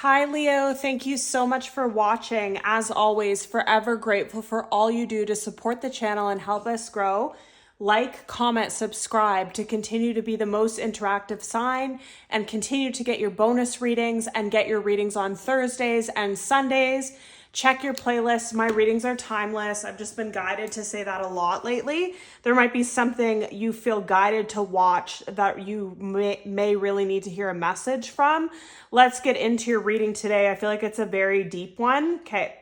Hi, Leo. Thank you so much for watching. As always, forever grateful for all you do to support the channel and help us grow. Like, comment, subscribe to continue to be the most interactive sign and continue to get your bonus readings and get your readings on Thursdays and Sundays. Check your playlist. My readings are timeless. I've just been guided to say that a lot lately. There might be something you feel guided to watch that you may really need to hear a message from. Let's get into your reading today. I feel like it's a very deep one. Okay.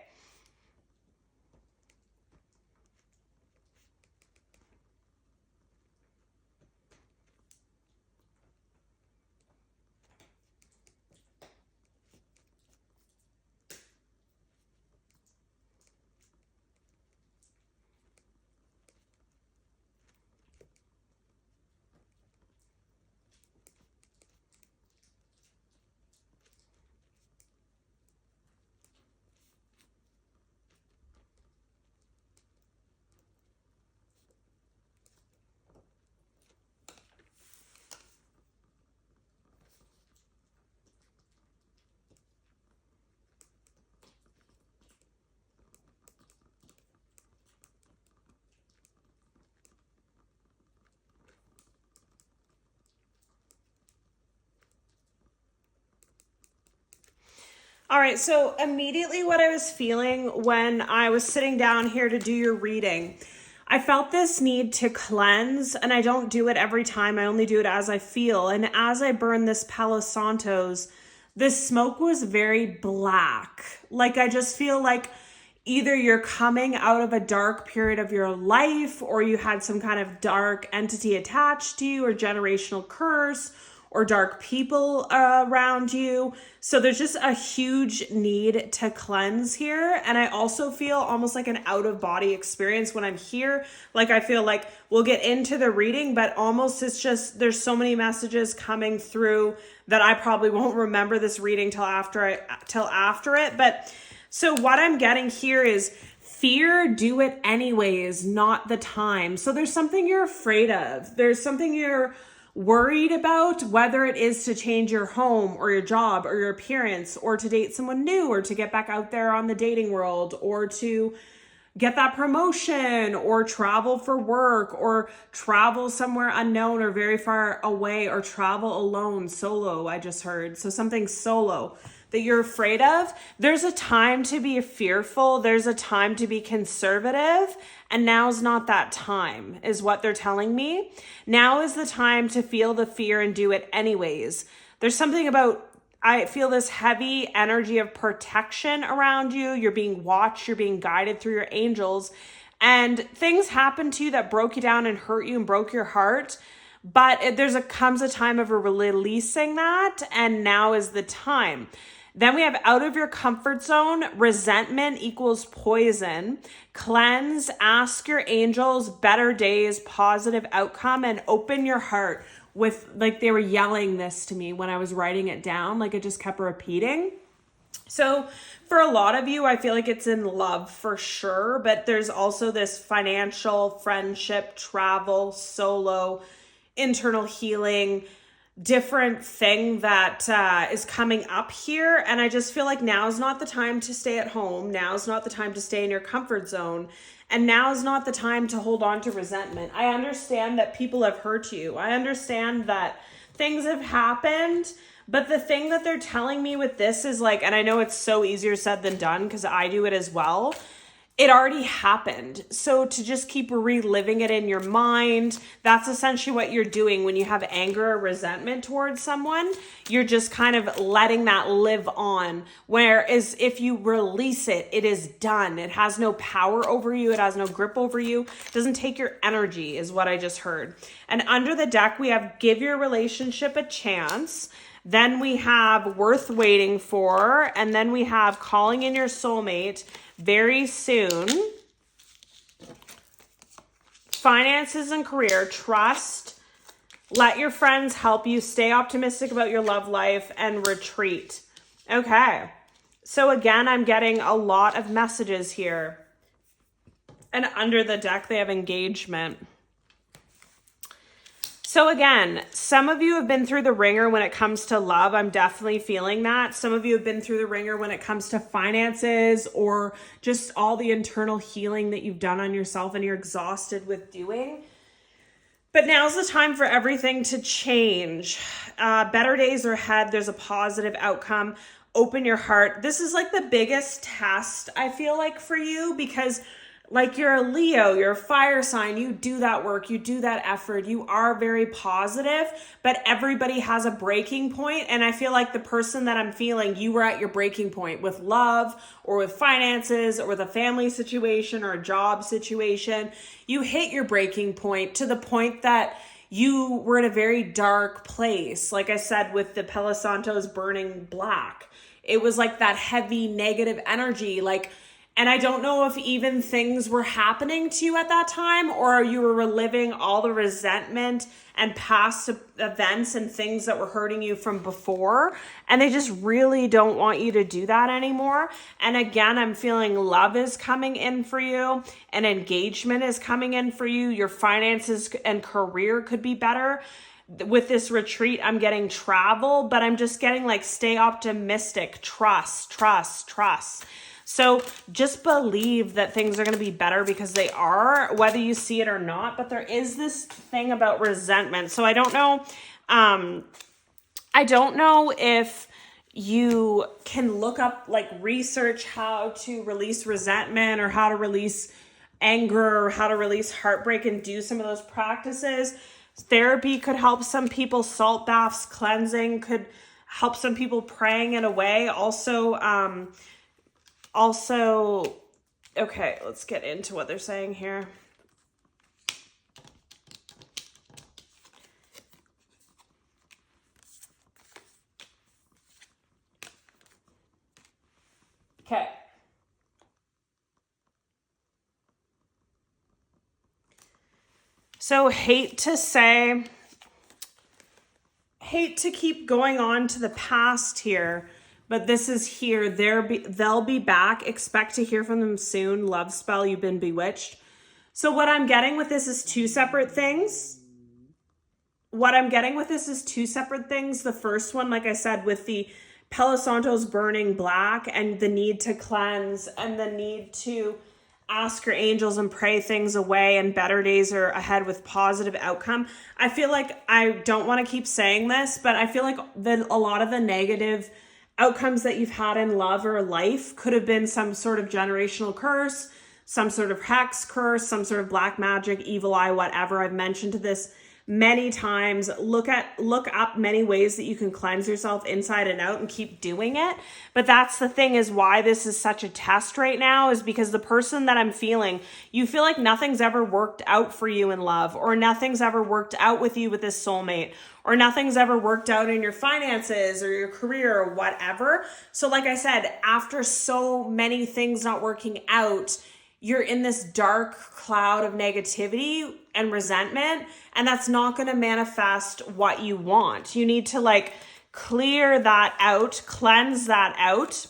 All right, so immediately what I was feeling when I was sitting down here to do your reading, I felt this need to cleanse, and I don't do it every time. I only do it as I feel. And as I burn this Palo Santos, this smoke was very black. Like, I just feel like either you're coming out of a dark period of your life, or you had some kind of dark entity attached to you, or generational curse, or dark people around you. So there's just a huge need to cleanse here. And I also feel almost like an out of body experience when I'm here. Like, I feel like we'll get into the reading, but almost it's just, there's so many messages coming through that I probably won't remember this reading till after it. But so what I'm getting here is fear, do it anyways, not the time. So there's something you're afraid of. There's something you're worried about, whether it is to change your home or your job or your appearance, or to date someone new, or to get back out there on the dating world, or to get that promotion, or travel for work, or travel somewhere unknown or very far away, or travel alone, solo, I just heard. So something solo that you're afraid of. There's a time to be fearful. There's a time to be conservative. And now's not that time, is what they're telling me. Now is the time to feel the fear and do it anyways. There's something about, I feel this heavy energy of protection around you. You're being watched. You're being guided through your angels. And things happen to you that broke you down and hurt you and broke your heart. But comes a time of releasing that. And now is the time. Then we have out of your comfort zone, resentment equals poison. Cleanse, ask your angels, better days, positive outcome, and open your heart with, like, they were yelling this to me when I was writing it down. Like, it just kept repeating. So for a lot of you, I feel like it's in love for sure, but there's also this financial, friendship, travel, solo, internal healing, different thing that is coming up here. And I just feel like now's not the time to stay at home. Now's not the time to stay in your comfort zone. And now's not the time to hold on to resentment. I understand that people have hurt you. I understand that things have happened. But the thing that they're telling me with this is like, and I know it's so easier said than done because I do it as well. It already happened. So to just keep reliving it in your mind, that's essentially what you're doing when you have anger or resentment towards someone. You're just kind of letting that live on. Whereas if you release it, it is done. It has no power over you. It has no grip over you. It doesn't take your energy, is what I just heard. And under the deck, we have give your relationship a chance. Then we have worth waiting for. And then we have calling in your soulmate very soon. Finances and career, trust, let your friends help you, stay optimistic about your love life, and retreat. Okay. So again, I'm getting a lot of messages here. And under the deck, they have engagement. So So again, some of you have been through the ringer when it comes to love. I'm definitely feeling that. Some of you have been through the ringer when it comes to finances or just all the internal healing that you've done on yourself and you're exhausted with doing. But now's the time for everything to change. Better days are ahead. There's a positive outcome. Open your heart. This is like the biggest test, I feel like, for you, because like you're a Leo, you're a fire sign, you do that work, you do that effort, you are very positive, but everybody has a breaking point. And I feel like the person that I'm feeling, you were at your breaking point with love or with finances or with a family situation or a job situation. You hit your breaking point to the point that you were in a very dark place. Like I said, with the Palo Santos burning black, it was like that heavy negative energy, and I don't know if even things were happening to you at that time or you were reliving all the resentment and past events and things that were hurting you from before. And they just really don't want you to do that anymore. And again, I'm feeling love is coming in for you and engagement is coming in for you. Your finances and career could be better. With this retreat, I'm getting travel, but I'm just getting like stay optimistic, trust. So just believe that things are going to be better because they are, whether you see it or not. But there is this thing about resentment. So I don't know. I don't know if you can look up, like research how to release resentment or how to release anger or how to release heartbreak and do some of those practices. Therapy could help some people. Salt baths, cleansing could help some people. Praying in a way. Also, okay, let's get into what they're saying here. Okay. So hate to keep going on to the past here. But this is here. They'll be back. Expect to hear from them soon. Love spell, you've been bewitched. So what I'm getting with this is two separate things. The first one, like I said, with the Palo Santos burning black and the need to cleanse and the need to ask your angels and pray things away and better days are ahead with positive outcome. I feel like I don't want to keep saying this, but I feel like a lot of the negative outcomes that you've had in love or life could have been some sort of generational curse, some sort of hex curse, some sort of black magic, evil eye, whatever. I've mentioned this many times. Look up many ways that you can cleanse yourself inside and out and keep doing it. But that's the thing, is why this is such a test right now, is because the person that I'm feeling, you feel like nothing's ever worked out for you in love, or nothing's ever worked out with you with this soulmate, or nothing's ever worked out in your finances or your career or whatever. So like I said, after so many things not working out, you're in this dark cloud of negativity and resentment, and that's not going to manifest what you want. You need to clear that out, cleanse that out,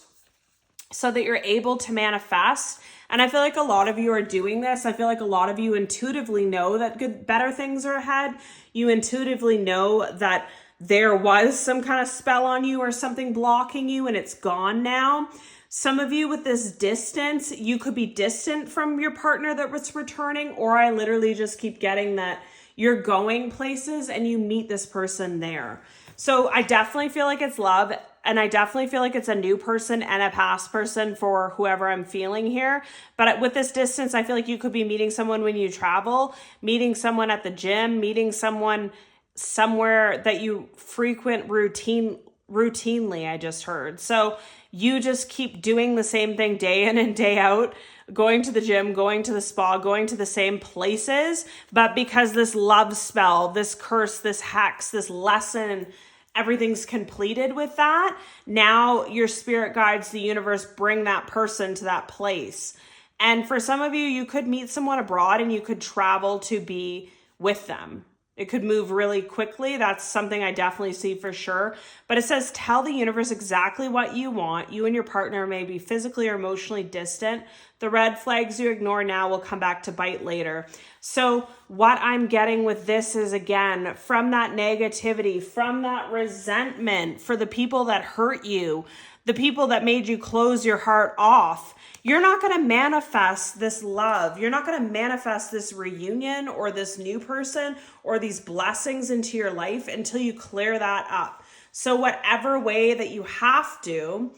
so that you're able to manifest. And I feel like a lot of you are doing this. I feel like a lot of you intuitively know that better things are ahead. You intuitively know that there was some kind of spell on you or something blocking you, and it's gone now. Some of you with this distance, you could be distant from your partner that was returning, or I literally just keep getting that you're going places and you meet this person there. So I definitely feel like it's love, and I definitely feel like it's a new person and a past person for whoever I'm feeling here. But with this distance, I feel like you could be meeting someone when you travel, meeting someone at the gym, meeting someone somewhere that you frequent routinely, I just heard. So you just keep doing the same thing day in and day out, going to the gym, going to the spa, going to the same places. But because this love spell, this curse, this hex, this lesson, everything's completed with that, now your spirit guides, the universe, bring that person to that place. And for some of you, you could meet someone abroad and you could travel to be with them. It could move really quickly. That's something I definitely see for sure. But it says, tell the universe exactly what you want. You and your partner may be physically or emotionally distant. The red flags you ignore now will come back to bite later. So what I'm getting with this is, again, from that negativity, from that resentment for the people that hurt you, the people that made you close your heart off, you're not going to manifest this love. You're not going to manifest this reunion or this new person or these blessings into your life until you clear that up. So whatever way that you have to,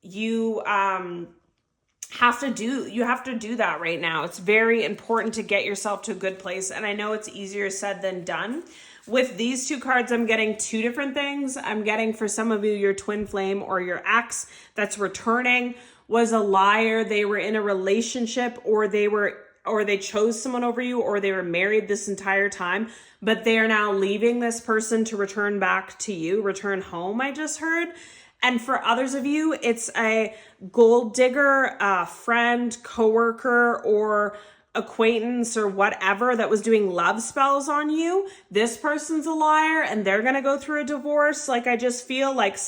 you have to do that right now. It's very important to get yourself to a good place. And I know it's easier said than done. With these two cards, I'm getting two different things. I'm getting, for some of you, your twin flame or your ex that's returning was a liar. They were in a relationship, or they chose someone over you, or they were married this entire time, but they are now leaving this person to return back to you, return home, I just heard. And for others of you, it's a gold digger, a friend, coworker, or acquaintance or whatever that was doing love spells on you. This person's a liar and they're going to go through a divorce. Like, I just feel like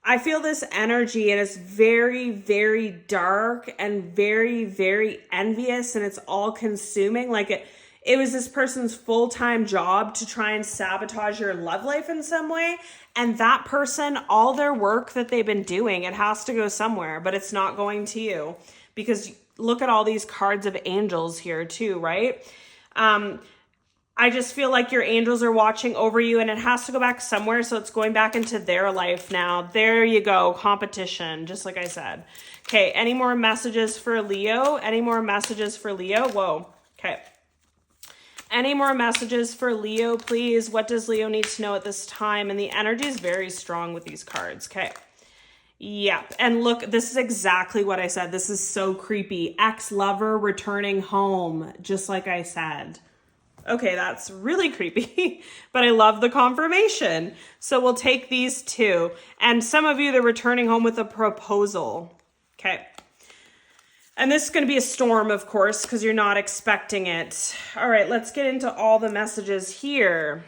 I feel this energy, and it's very, very dark and very, very envious, and it's all consuming. Like it was this person's full-time job to try and sabotage your love life in some way. And that person, all their work that they've been doing, it has to go somewhere, but it's not going to you, because look at all these cards of angels here too, right? I just feel like your angels are watching over you, and it has to go back somewhere. So it's going back into their life now. There you go. Competition, just like I said. Okay. Any more messages for Leo? Any more messages for Leo? Whoa. Okay. Any more messages for Leo, please? What does Leo need to know at this time? And the energy is very strong with these cards. Okay. Yep. And look, this is exactly what I said. This is so creepy. Ex-lover returning home, just like I said. Okay, that's really creepy, but I love the confirmation. So we'll take these two. And some of you, they're returning home with a proposal. Okay. And this is going to be a storm, of course, because you're not expecting it. All right, let's get into all the messages here.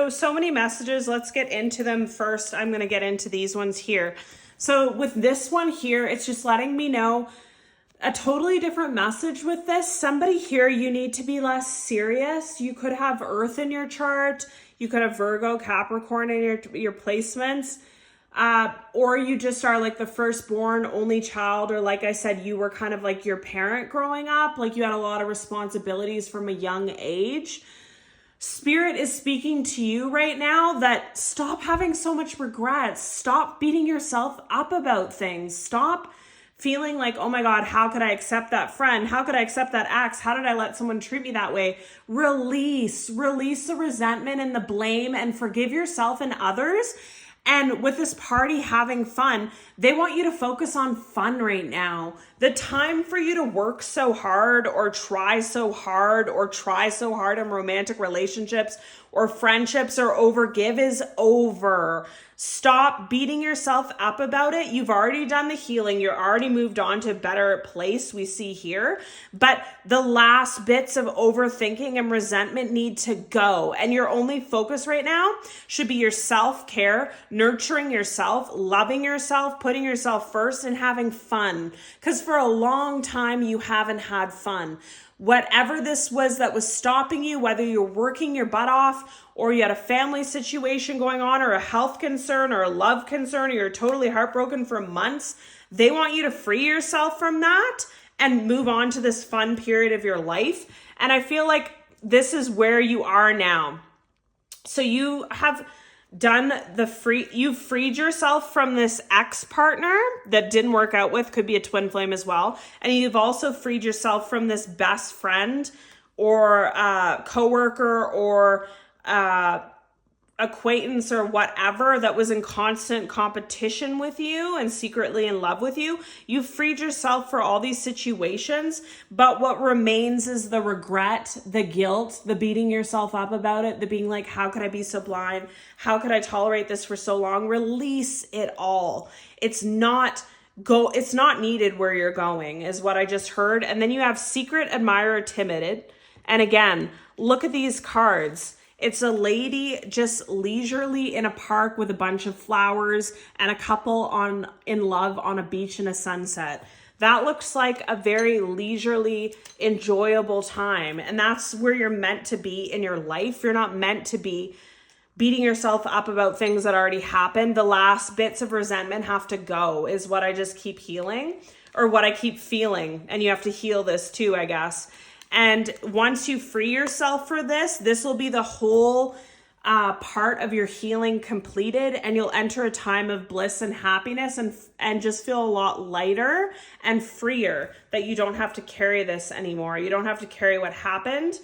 So many messages. Let's get into them first. I'm going to get into these ones here. So with this one here, it's just letting me know a totally different message with this. Somebody here, you need to be less serious. You could have Earth in your chart. You could have Virgo, Capricorn in your placements. Or you just are like the firstborn, only child, or like I said, you were kind of like your parent growing up. Like you had a lot of responsibilities from a young age. Spirit is speaking to you right now that stop having so much regrets. Stop beating yourself up about things. Stop feeling like, oh my God, how could I accept that friend? How could I accept that ex? How did I let someone treat me that way? Release the resentment and the blame, and forgive yourself and others. And with this party having fun, they want you to focus on fun right now. The time for you to work so hard or try so hard in romantic relationships or friendships or overgive is over. Stop beating yourself up about it. You've already done the healing. You're already moved on to a better place, we see here. But the last bits of overthinking and resentment need to go. And your only focus right now should be your self-care, nurturing yourself, loving yourself, putting yourself first, and having fun. Because for a long time, you haven't had fun. whatever this was that was stopping you, whether you're working your butt off or you had a family situation going on or a health concern or a love concern or you're totally heartbroken for months, they want you to free yourself from that and move on to this fun period of your life. And I feel like this is where you are now. So you have done you've freed yourself from this ex-partner that didn't work out with, could be a twin flame as well. And you've also freed yourself from this best friend or coworker or acquaintance or whatever that was in constant competition with you and secretly in love with you. You've freed yourself for all these situations, but what remains is the regret, the guilt, the beating yourself up about it, the being like, how could I be so blind? How could I tolerate this for so long? Release it all. It's not needed where you're going, is what I just heard. And then you have secret, admirer, timid. And again, look at these cards. It's a lady just leisurely in a park with a bunch of flowers and a couple in love on a beach in a sunset. That looks like a very leisurely, enjoyable time. And that's where you're meant to be in your life. You're not meant to be beating yourself up about things that already happened. The last bits of resentment have to go, is what I just keep healing, or what I keep feeling. And you have to heal this too, I guess. And once you free yourself for this will be the whole part of your healing completed, and you'll enter a time of bliss and happiness and just feel a lot lighter and freer that you don't have to carry this anymore. You don't have to carry what happened.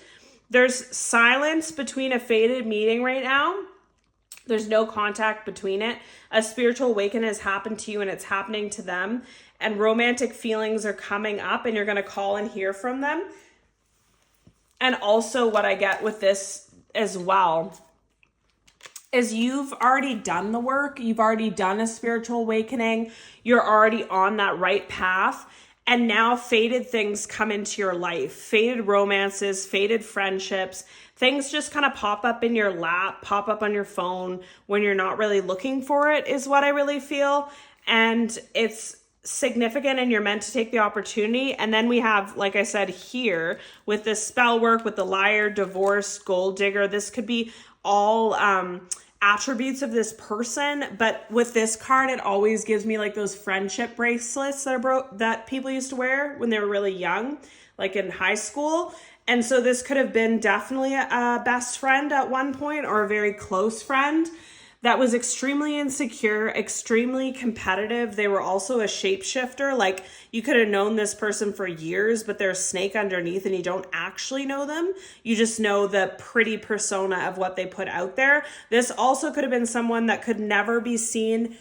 There's silence between a fated meeting right now. There's no contact between it. A spiritual awakening has happened to you and it's happening to them. And romantic feelings are coming up and you're going to call and hear from them. And also what I get with this as well is you've already done the work. You've already done a spiritual awakening. You're already on that right path. And now fated things come into your life. Fated romances, fated friendships. Things just kind of pop up in your lap, pop up on your phone when you're not really looking for it, is what I really feel. And it's significant and you're meant to take the opportunity. And then we have, like I said, here with this spell work, with the liar, divorce, gold digger, this could be all attributes of this person. But with this card, it always gives me like those friendship bracelets that people used to wear when they were really young, like in high school. And so this could have been definitely a best friend at one point, or a very close friend that was extremely insecure, extremely competitive. They were also a shapeshifter. Like, you could have known this person for years, but there's a snake underneath and you don't actually know them. You just know the pretty persona of what they put out there. This also could have been someone that could never be seen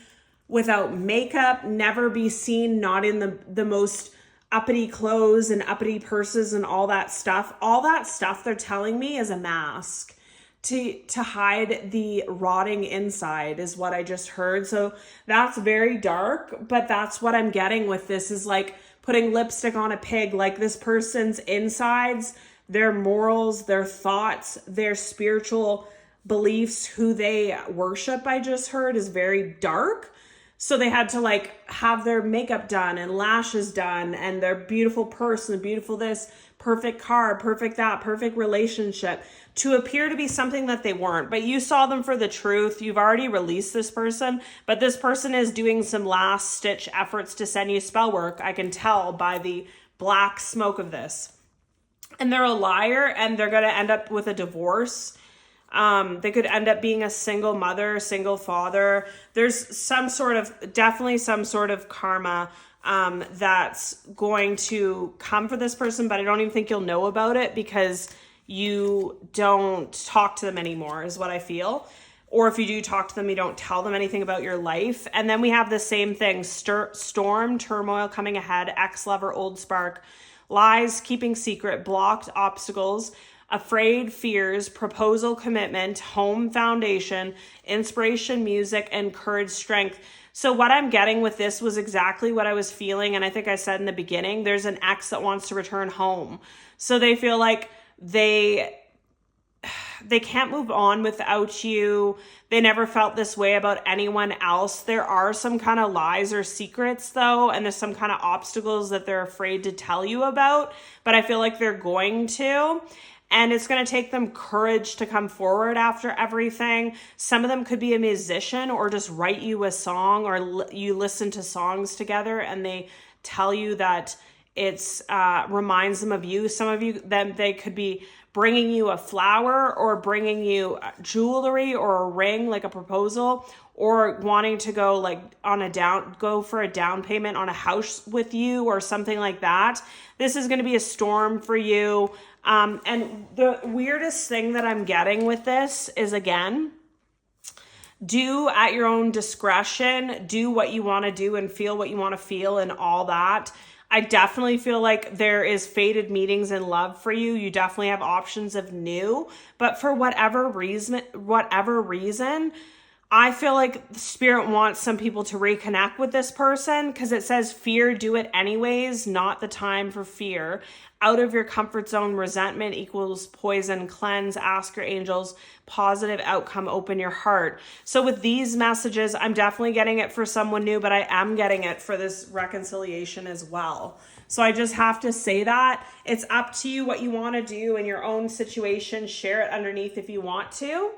without makeup, never be seen not in the most uppity clothes and uppity purses and all that stuff. All that stuff, they're telling me, is a mask to hide the rotting inside, is what I just heard. So that's very dark, but that's what I'm getting with this, is like putting lipstick on a pig. Like, this person's insides, their morals, their thoughts, their spiritual beliefs, who they worship, I just heard, is very dark. So they had to like have their makeup done and lashes done and their beautiful person, beautiful this, perfect car, perfect that, perfect relationship, to appear to be something that they weren't. But you saw them for the truth. You've already released this person, but this person is doing some last stitch efforts to send you spell work. I can tell by the black smoke of this. And they're a liar, and they're going to end up with a divorce. They could end up being a single mother, single father. There's definitely some sort of karma that's going to come for this person, but I don't even think you'll know about it because you don't talk to them anymore, is what I feel. Or if you do talk to them, you don't tell them anything about your life. And then we have the same thing: storm, turmoil coming ahead, ex-lover, old spark, lies, keeping secret, blocked, obstacles, afraid, fears, proposal, commitment, home, foundation, inspiration, music, and courage, strength. So what I'm getting with this was exactly what I was feeling. And I think I said in the beginning, there's an ex that wants to return home. So they feel like they can't move on without you. They never felt this way about anyone else. There are some kind of lies or secrets though, and there's some kind of obstacles that they're afraid to tell you about, but I feel like they're going to. And it's going to take them courage to come forward after everything. Some of them could be a musician or just write you a song, or you listen to songs together and they tell you that it's reminds them of you. Some of you, then they could be bringing you a flower or bringing you jewelry or a ring, like a proposal, or wanting to go like go for a down payment on a house with you or something like that. This is going to be a storm for you. And the weirdest thing that I'm getting with this is, again, do at your own discretion, do what you want to do and feel what you want to feel and all that. I definitely feel like there is fated meetings in love for you. You definitely have options of new, but for whatever reason, I feel like the spirit wants some people to reconnect with this person, because it says fear, do it anyways, not the time for fear. Out of your comfort zone, resentment equals poison, cleanse, ask your angels, positive outcome, open your heart. So with these messages, I'm definitely getting it for someone new, but I am getting it for this reconciliation as well. So I just have to say that it's up to you what you want to do in your own situation. Share it underneath if you want to.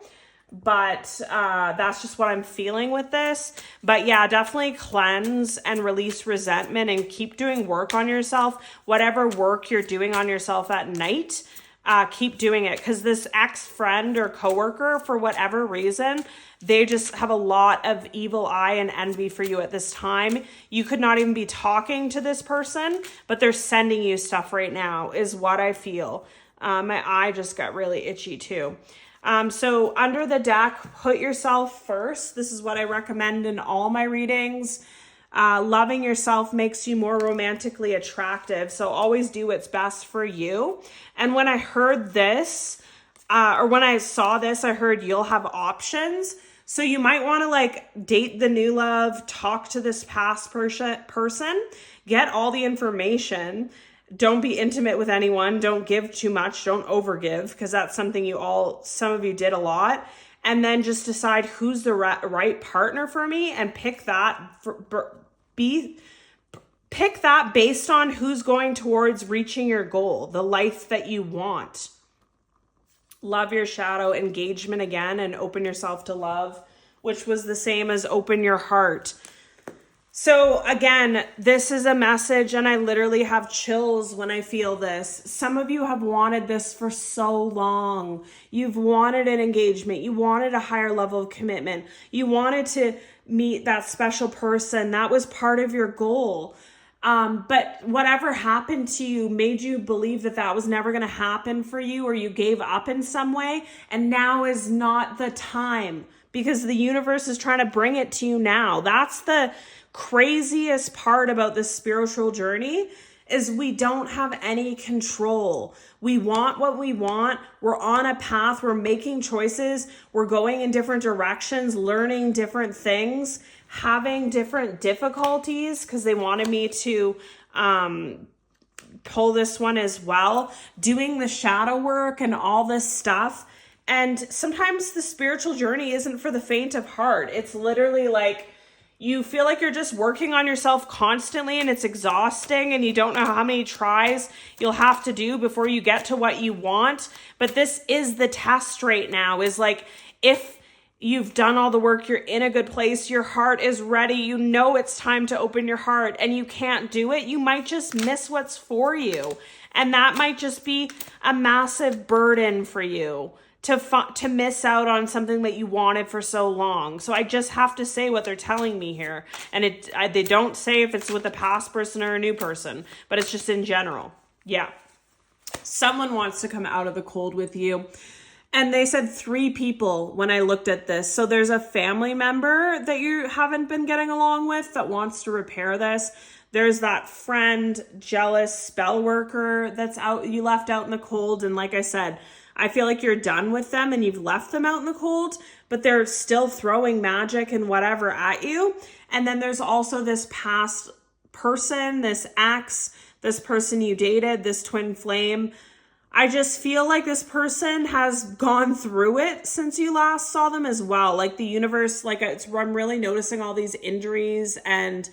But that's just what I'm feeling with this. But yeah, definitely cleanse and release resentment and keep doing work on yourself. Whatever work you're doing on yourself at night, keep doing it. Because this ex-friend or coworker, for whatever reason, they just have a lot of evil eye and envy for you at this time. You could not even be talking to this person, but they're sending you stuff right now, is what I feel. My eye just got really itchy too. So under the deck, put yourself first. This is what I recommend in all my readings. Loving yourself makes you more romantically attractive. So always do what's best for you. And when I heard this, or when I saw this, I heard you'll have options. So you might want to like date the new love, talk to this past person, get all the information. Don't be intimate with anyone. Don't give too much. Don't overgive, because that's something some of you did a lot. And then just decide who's the right partner for me, and pick that based on who's going towards reaching your goal, the life that you want. Love your shadow, engagement again, and open yourself to love, which was the same as open your heart. So again, this is a message, and I literally have chills when I feel this. Some of you have wanted this for so long. You've wanted an engagement. You wanted a higher level of commitment. You wanted to meet that special person. That was part of your goal. But whatever happened to you made you believe that that was never going to happen for you, or you gave up in some way. And now is not the time, because the universe is trying to bring it to you now. That's the craziest part about this spiritual journey, is we don't have any control. We want what we want. We're on a path. We're making choices. We're going in different directions, learning different things, having different difficulties, because they wanted me to pull this one as well, doing the shadow work and all this stuff. And sometimes the spiritual journey isn't for the faint of heart. It's literally like, you feel like you're just working on yourself constantly, and it's exhausting, and you don't know how many tries you'll have to do before you get to what you want. But this is the test right now, is like, if you've done all the work, you're in a good place, your heart is ready, you know it's time to open your heart, and you can't do it, you might just miss what's for you. And that might just be a massive burden for you, to miss out on something that you wanted for so long. So I just have to say what they're telling me here. And they don't say if it's with a past person or a new person, but it's just in general. Yeah. Someone wants to come out of the cold with you. And they said 3 people when I looked at this. So there's a family member that you haven't been getting along with that wants to repair this. There's that friend, jealous spell worker you left out in the cold. And like I said, I feel like you're done with them and you've left them out in the cold, but they're still throwing magic and whatever at you. And then there's also this past person, this ex, this person you dated, this twin flame. I just feel like this person has gone through it since you last saw them as well. Like the universe, like I'm really noticing all these injuries and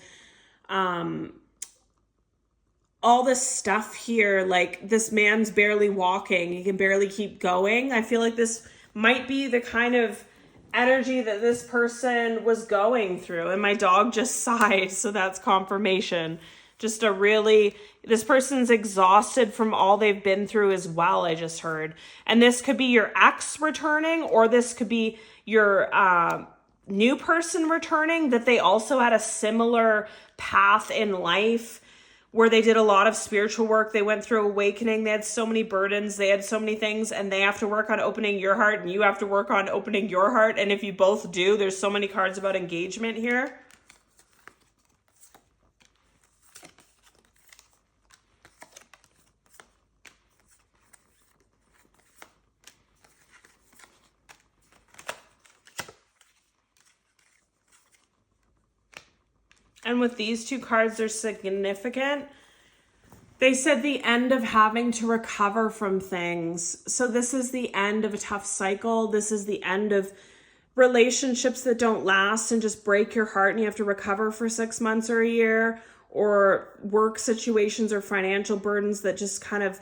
all this stuff here. Like this man's barely walking. He can barely keep going. I feel like this might be the kind of energy that this person was going through. And my dog just sighed, so that's confirmation. Just this person's exhausted from all they've been through as well, I just heard. And this could be your ex returning, or this could be your new person returning, that they also had a similar path in life where they did a lot of spiritual work. They went through awakening. They had so many burdens. They had so many things, and they have to work on opening your heart, and you have to work on opening your heart. And if you both do, there's so many cards about engagement here. And with these two cards, they're significant. They said the end of having to recover from things. So this is the end of a tough cycle. This is the end of relationships that don't last and just break your heart, and you have to recover for 6 months or a year, or work situations or financial burdens that just kind of,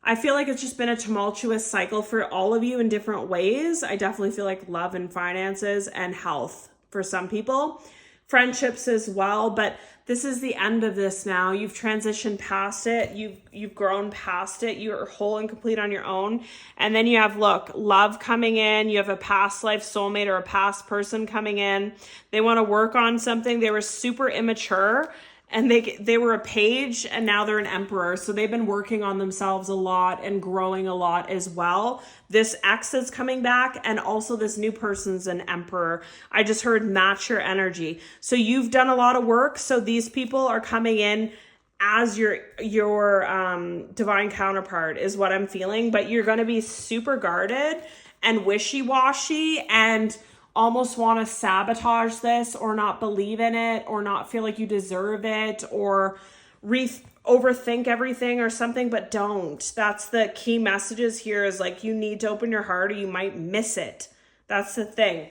I feel like it's just been a tumultuous cycle for all of you in different ways. I definitely feel like love and finances and health for some people. Friendships as well, but this is the end of this now. You've transitioned past it. You've grown past it. You're whole and complete on your own. And then you have, look, love coming in. You have a past life soulmate or a past person coming in. They want to work on something. They were super immature, and they were a page, and now they're an emperor. So they've been working on themselves a lot and growing a lot as well. This ex is coming back, and also this new person's an emperor. I just heard match your energy. So you've done a lot of work. So these people are coming in as your divine counterpart is what I'm feeling. But you're going to be super guarded and wishy-washy and almost want to sabotage this, or not believe in it, or not feel like you deserve it, or overthink everything or something, but don't. That's the key messages here, is like you need to open your heart or you might miss it. That's the thing.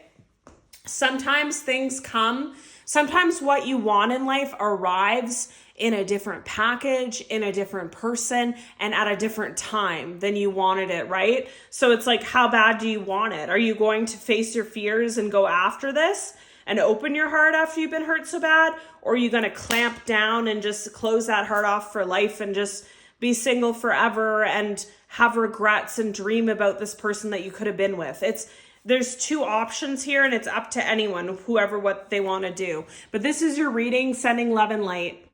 Sometimes things come. Sometimes what you want in life arrives in a different package, in a different person, and at a different time than you wanted it, right? So it's like, how bad do you want it? Are you going to face your fears and go after this and open your heart after you've been hurt so bad? Or are you going to clamp down and just close that heart off for life and just be single forever and have regrets and dream about this person that you could have been with? There's two options here, and it's up to anyone, whoever, what they want to do. But this is your reading, sending love and light.